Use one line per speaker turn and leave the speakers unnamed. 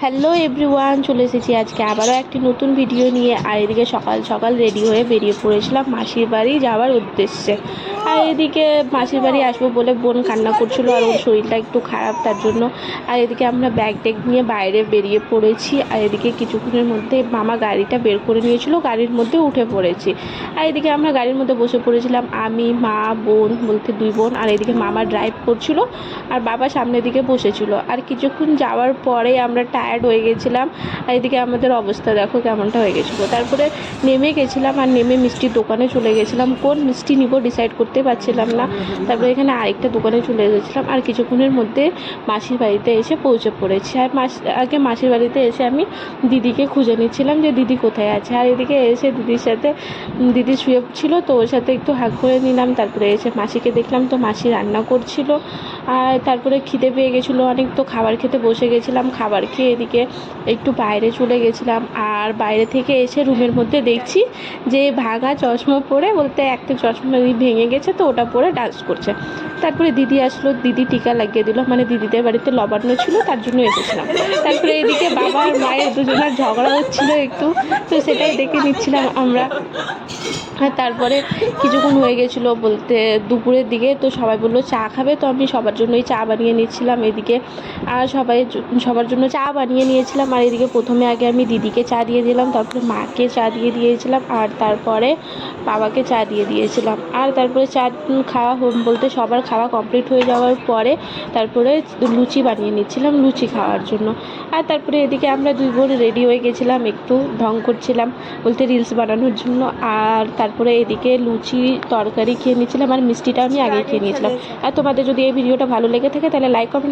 Hello everyone, চলে এসেছি আজকে আবারও একটি নতুন ভিডিও নিয়ে। আর এদিকে সকাল সকাল রেডি হয়ে বেরিয়ে পড়েছিলাম মাসির বাড়ি যাওয়ার উদ্দেশ্যে। আর এদিকে মাসির বাড়ি আসবো বলে বোন কান্না করছিল, আর ওর শরীরটা একটু খারাপ তার জন্য। আর এদিকে আমরা ব্যাগ ট্যাগ নিয়ে বাইরে বেরিয়ে পড়েছি। আর এদিকে কিছুক্ষণের মধ্যে মামা গাড়িটা বের করে নিয়েছিল, গাড়ির মধ্যে উঠে পড়েছি। আর এদিকে আমরা গাড়ির মধ্যে বসে পড়েছিলাম, আমি, মা, বোন, বলতে 2 বোন। আর এদিকে মামা ড্রাইভ করছিল আর বাবা সামনের দিকে বসেছিল। আর কিছুক্ষণ যাওয়ার পরে আমরা টায়ার্ড হয়ে গেছিলাম। আর এদিকে আমাদের অবস্থা দেখো কেমনটা হয়ে গেছিলো। তারপরে নেমে গেছিলাম, আর নেমে মিষ্টির দোকানে চলে গেছিলাম। কোন মিষ্টি নিব ডিসাইড করতে পারছিলাম না। তারপরে এখানে আরেকটা দোকানে চলে গেছিলাম। আর কিছুক্ষণের মধ্যে মাসির বাড়িতে এসে পৌঁছে পড়েছি। আর আগে মাসির বাড়িতে এসে আমি দিদিকে খুঁজে নিচ্ছিলাম যে দিদি কোথায় আছে। আর এদিকে এসে দিদির সাথে, দিদি শুয়ে ছিল তো ওর সাথে একটু হাগ করে নিলাম। তারপরে এসে মাসিকে দেখলাম তো মাসি রান্না করছিল। আর তারপরে খিদে পেয়ে গেছিলো অনেক, তো খাবার খেতে বসে গেছিলাম। খাবার খেয়ে এদিকে একটু বাইরে চলে গেছিলাম। আর বাইরে থেকে এসে রুমের মধ্যে দেখছি যে ভাঙা চশমা পরে, বলতে একটা চশমা ভেঙে গেছে তো ওটা পরে ডান্স করছে। তারপরে দিদি আসলো, দিদি টিকা লাগিয়ে দিল, মানে দিদিদের বাড়িতে লবান্ন ছিল তার জন্য এসেছিলাম। তারপরে এদিকে বাবা আর মায়ের দুজনের ঝগড়া হচ্ছিলো একটু, তো সেটাই দেখে নিচ্ছিলাম আমরা। আর তারপরে কিছুক্ষণ হয়ে গেছিলো, বলতে দুপুরের দিকে, তো সবাই বললো চা খাবে, তো আমি সবার জন্যই চা বানিয়ে নিচ্ছিলাম এদিকে। আর সবার জন্য চা বানিয়ে নিয়েছিলাম। আর এদিকে প্রথমে আগে আমি দিদিকে চা দিয়ে দিলাম, তারপরে মাকে চা দিয়ে দিয়েছিলাম, আর তারপরে বাবাকে চা দিয়ে দিয়েছিলাম। আর তারপরে চা খাওয়া বলতে সবার খাওয়া কমপ্লিট হয়ে যাওয়ার পরে তারপরে লুচি বানিয়ে নিচ্ছিলাম লুচি খাওয়ার জন্য। আর তারপরে এদিকে আমরা 2 বোন রেডি হয়ে গেছিলাম, একটু ঢং করছিলাম, বলতে রিলস বানানোর জন্য। আর তারপরে এদিকে লুচি তরকারি খেয়ে নিচ্ছিলাম, আর মিষ্টিটা আমি আগে খেয়ে নিয়েছিলাম। আর তোমাদের যদি এই ভিডিওটা ভালো লেগে থাকে তাহলে লাইক কমেন্ট